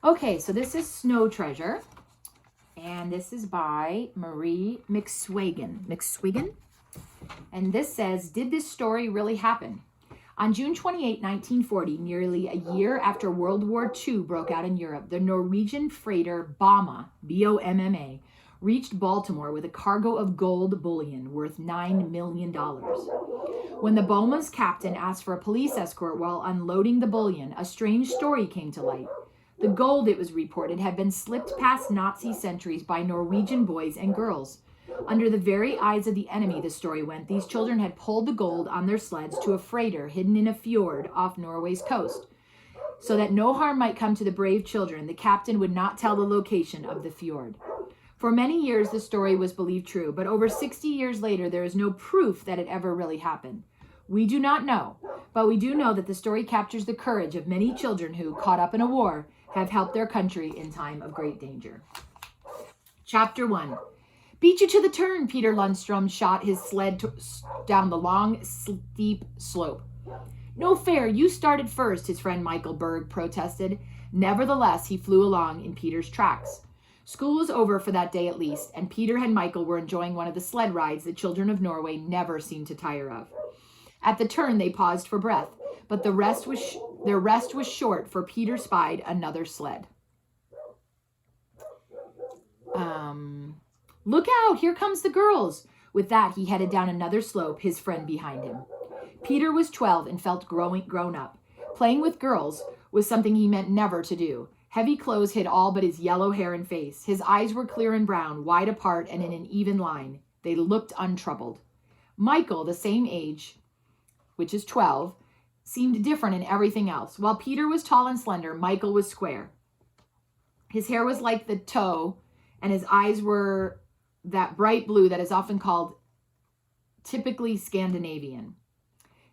Okay, so this is Snow Treasure, and this is by Marie McSwiggan. And this says, did this story really happen? On June 28, 1940, nearly a year after World War II broke out in Europe, the Norwegian freighter Bomma, B-O-M-M-A, reached Baltimore with a cargo of gold bullion worth $9 million. When the Bomma's captain asked for a police escort while unloading the bullion, a strange story came to light. The gold, it was reported, had been slipped past Nazi sentries by Norwegian boys and girls. Under the very eyes of the enemy, the story went, these children had pulled the gold on their sleds to a freighter hidden in a fjord off Norway's coast. So that no harm might come to the brave children, the captain would not tell the location of the fjord. For many years, the story was believed true, but over 60 years later, there is no proof that it ever really happened. We do not know, but we do know that the story captures the courage of many children who, caught up in a war, have helped their country in time of great danger. Chapter 1. Beat you to the turn, Peter Lundstrom shot his sled down the long, steep slope. No fair, you started first, his friend Michael Berg protested. Nevertheless, he flew along in Peter's tracks. School was over for that day at least, and Peter and Michael were enjoying one of the sled rides the children of Norway never seemed to tire of. At the turn, they paused for breath, but their rest was short, for Peter spied another sled. Look out, here comes the girls. With that, he headed down another slope, his friend behind him. Peter was 12 and felt grown up. Playing with girls was something he meant never to do. Heavy clothes hid all but his yellow hair and face. His eyes were clear and brown, wide apart and in an even line. They looked untroubled. Michael, the same age, which is 12, seemed different in everything else. While Peter was tall and slender, Michael was square. His hair was like the tow, and his eyes were that bright blue that is often called typically Scandinavian.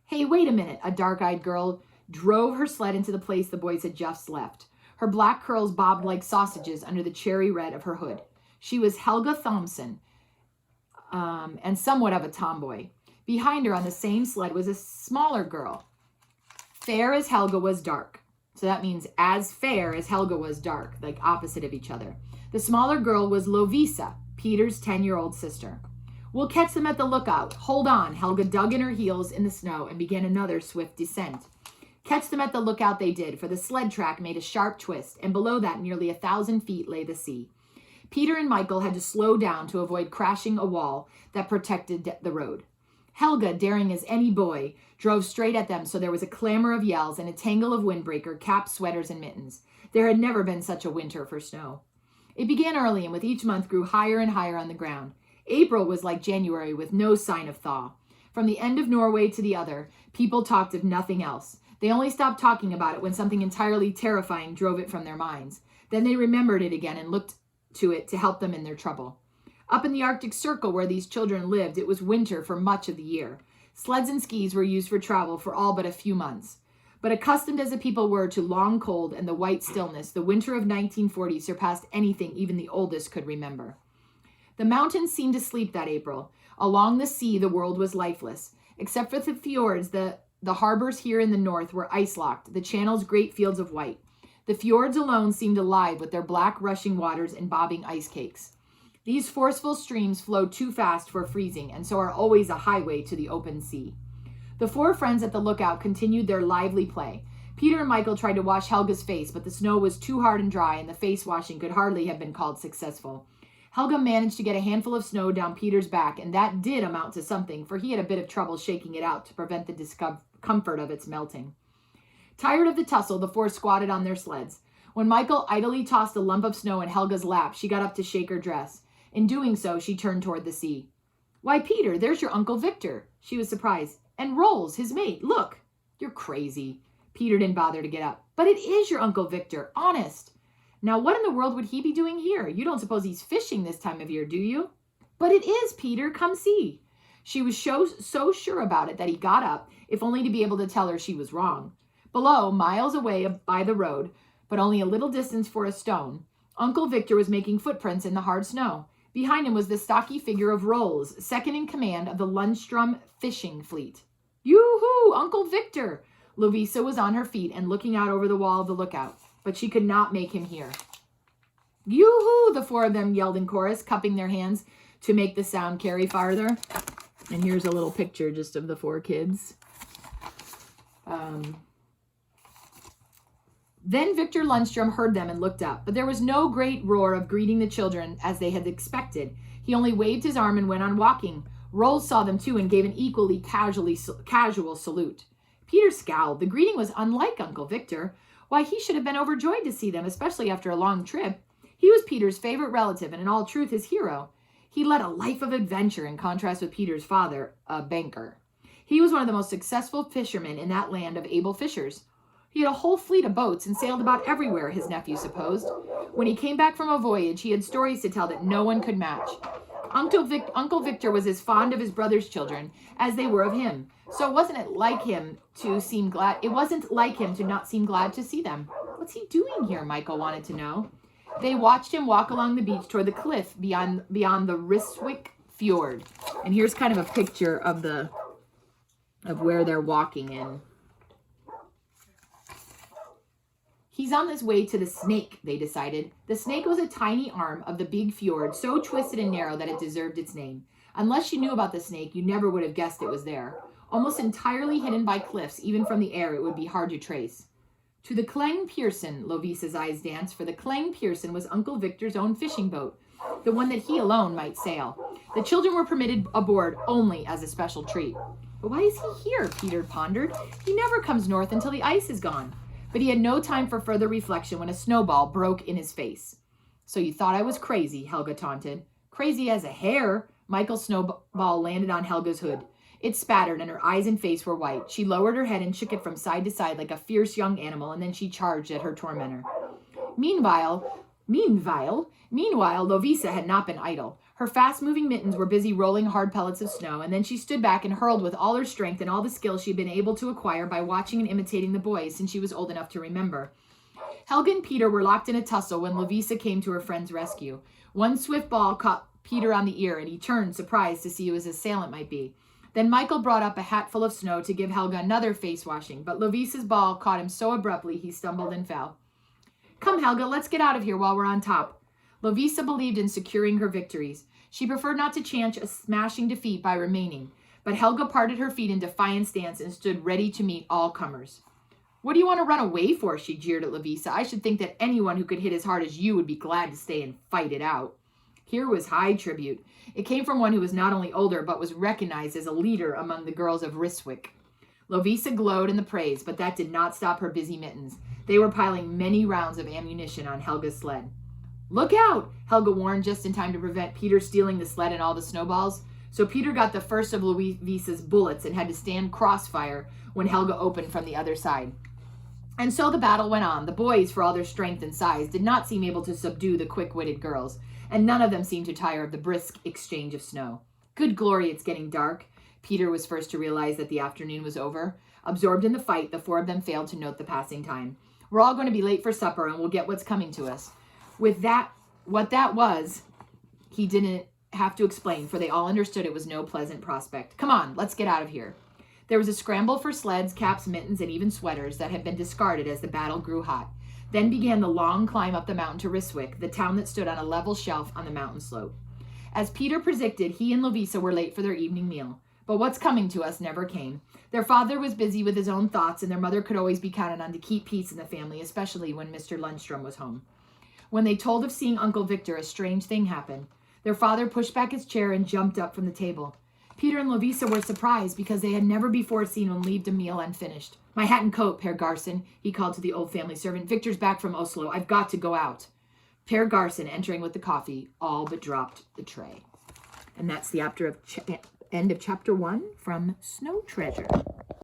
Hey, wait a minute, a dark-eyed girl drove her sled into the place the boys had just left. Her black curls bobbed like sausages under the cherry red of her hood. She was Helga Thompson, and somewhat of a tomboy. Behind her on the same sled was a smaller girl. Fair as Helga was dark. So that means as fair as Helga was dark, like opposite of each other. The smaller girl was Lovisa, Peter's 10-year-old sister. We'll catch them at the lookout. Hold on. Helga dug in her heels in the snow and began another swift descent. Catch them at the lookout they did, for the sled track made a sharp twist, and below that nearly 1,000 feet lay the sea. Peter and Michael had to slow down to avoid crashing a wall that protected the road. Helga, daring as any boy, drove straight at them, so there was a clamor of yells and a tangle of windbreaker, caps, sweaters, and mittens. There had never been such a winter for snow. It began early and with each month grew higher and higher on the ground. April was like January with no sign of thaw. From the end of Norway to the other, people talked of nothing else. They only stopped talking about it when something entirely terrifying drove it from their minds. Then they remembered it again and looked to it to help them in their trouble. Up in the Arctic Circle where these children lived, it was winter for much of the year. Sleds and skis were used for travel for all but a few months. But accustomed as the people were to long cold and the white stillness, the winter of 1940 surpassed anything even the oldest could remember. The mountains seemed to sleep that April. Along the sea, the world was lifeless. Except for the fjords, the harbors here in the north were ice-locked, the channels great fields of white. The fjords alone seemed alive with their black rushing waters and bobbing ice cakes. These forceful streams flow too fast for freezing, and so are always a highway to the open sea. The four friends at the lookout continued their lively play. Peter and Michael tried to wash Helga's face, but the snow was too hard and dry, and the face washing could hardly have been called successful. Helga managed to get a handful of snow down Peter's back, and that did amount to something, for he had a bit of trouble shaking it out to prevent the discomfort of its melting. Tired of the tussle, the four squatted on their sleds. When Michael idly tossed a lump of snow in Helga's lap, she got up to shake her dress. In doing so, she turned toward the sea. Why, Peter, there's your Uncle Victor. She was surprised. And Rolls, his mate. Look. You're crazy. Peter didn't bother to get up. But it is your Uncle Victor, honest. Now, what in the world would he be doing here? You don't suppose he's fishing this time of year, do you? But it is, Peter. Come see. She was so sure about it that he got up, if only to be able to tell her she was wrong. Below, miles away by the road, but only a little distance for a stone, Uncle Victor was making footprints in the hard snow. Behind him was the stocky figure of Rolls, second in command of the Lundstrom fishing fleet. Yoo-hoo, Uncle Victor! Lovisa was on her feet and looking out over the wall of the lookout. but she could not make him hear. Yoo-hoo, the four of them yelled in chorus, cupping their hands to make the sound carry farther. And here's a little picture just of the four kids. Then Victor Lundstrom heard them and looked up, but there was no great roar of greeting the children as they had expected. He only waved his arm and went on walking. Rolls saw them too and gave an equally casual salute. Peter scowled. The greeting was unlike Uncle Victor. Why, he should have been overjoyed to see them, especially after a long trip. He was Peter's favorite relative and in all truth his hero. He led a life of adventure in contrast with Peter's father, a banker. He was one of the most successful fishermen in that land of able fishers. He had a whole fleet of boats and sailed about everywhere, his nephew supposed. When he came back from a voyage, he had stories to tell that no one could match. Uncle Victor was as fond of his brother's children as they were of him. So it wasn't like him to not seem glad to see them. What's he doing here? Michael wanted to know. They watched him walk along the beach toward the cliff beyond the Ryswick Fjord. And here's kind of a picture of where they're walking in. He's on his way to the Snake, they decided. The Snake was a tiny arm of the big fjord, so twisted and narrow that it deserved its name. Unless you knew about the Snake, you never would have guessed it was there. Almost entirely hidden by cliffs, even from the air, it would be hard to trace. To the Clang Pearson, Lovisa's eyes danced, for the Clang Pearson was Uncle Victor's own fishing boat, the one that he alone might sail. The children were permitted aboard only as a special treat. But why is he here? Peter pondered. He never comes north until the ice is gone. But he had no time for further reflection when a snowball broke in his face. So you thought I was crazy, Helga taunted. Crazy as a hare. Michael's snowball landed on Helga's hood. It spattered, and her eyes and face were white. She lowered her head and shook it from side to side like a fierce young animal, and then she charged at her tormentor. Meanwhile, Lovisa had not been idle. Her fast-moving mittens were busy rolling hard pellets of snow, and then she stood back and hurled with all her strength and all the skill she'd been able to acquire by watching and imitating the boys since she was old enough to remember. Helga and Peter were locked in a tussle when Lovisa came to her friend's rescue. One swift ball caught Peter on the ear, and he turned, surprised to see who his assailant might be. Then Michael brought up a hat full of snow to give Helga another face-washing, but Lovisa's ball caught him so abruptly he stumbled and fell. Come, Helga, let's get out of here while we're on top. Lovisa believed in securing her victories. She preferred not to chance a smashing defeat by remaining, but Helga parted her feet in defiant stance and stood ready to meet all comers. What do you want to run away for? She jeered at Lovisa. I should think that anyone who could hit as hard as you would be glad to stay and fight it out. Here was high tribute. It came from one who was not only older, but was recognized as a leader among the girls of Ryswick. Lovisa glowed in the praise, but that did not stop her busy mittens. They were piling many rounds of ammunition on Helga's sled. Look out! Helga warned just in time to prevent Peter stealing the sled and all the snowballs. So Peter got the first of Lovisa's bullets and had to stand crossfire when Helga opened from the other side. And so the battle went on. The boys, for all their strength and size, did not seem able to subdue the quick-witted girls, and none of them seemed to tire of the brisk exchange of snow. Good glory, it's getting dark. Peter was first to realize that the afternoon was over. Absorbed in the fight, the four of them failed to note the passing time. We're all going to be late for supper, and we'll get what's coming to us. With that, what that was, he didn't have to explain, for they all understood it was no pleasant prospect. Come on, let's get out of here. There was a scramble for sleds, caps, mittens, and even sweaters that had been discarded as the battle grew hot. Then began the long climb up the mountain to Ryswick, the town that stood on a level shelf on the mountain slope. As Peter predicted, he and Lovisa were late for their evening meal. But what's coming to us never came. Their father was busy with his own thoughts, and their mother could always be counted on to keep peace in the family, especially when Mr. Lundstrom was home. When they told of seeing Uncle Victor, a strange thing happened. Their father pushed back his chair and jumped up from the table. Peter and Lovisa were surprised because they had never before seen one leave a meal unfinished. My hat and coat, Per Garson, he called to the old family servant. Victor's back from Oslo. I've got to go out. Per Garson, entering with the coffee, all but dropped the tray. And that's the end of chapter 1 from Snow Treasure.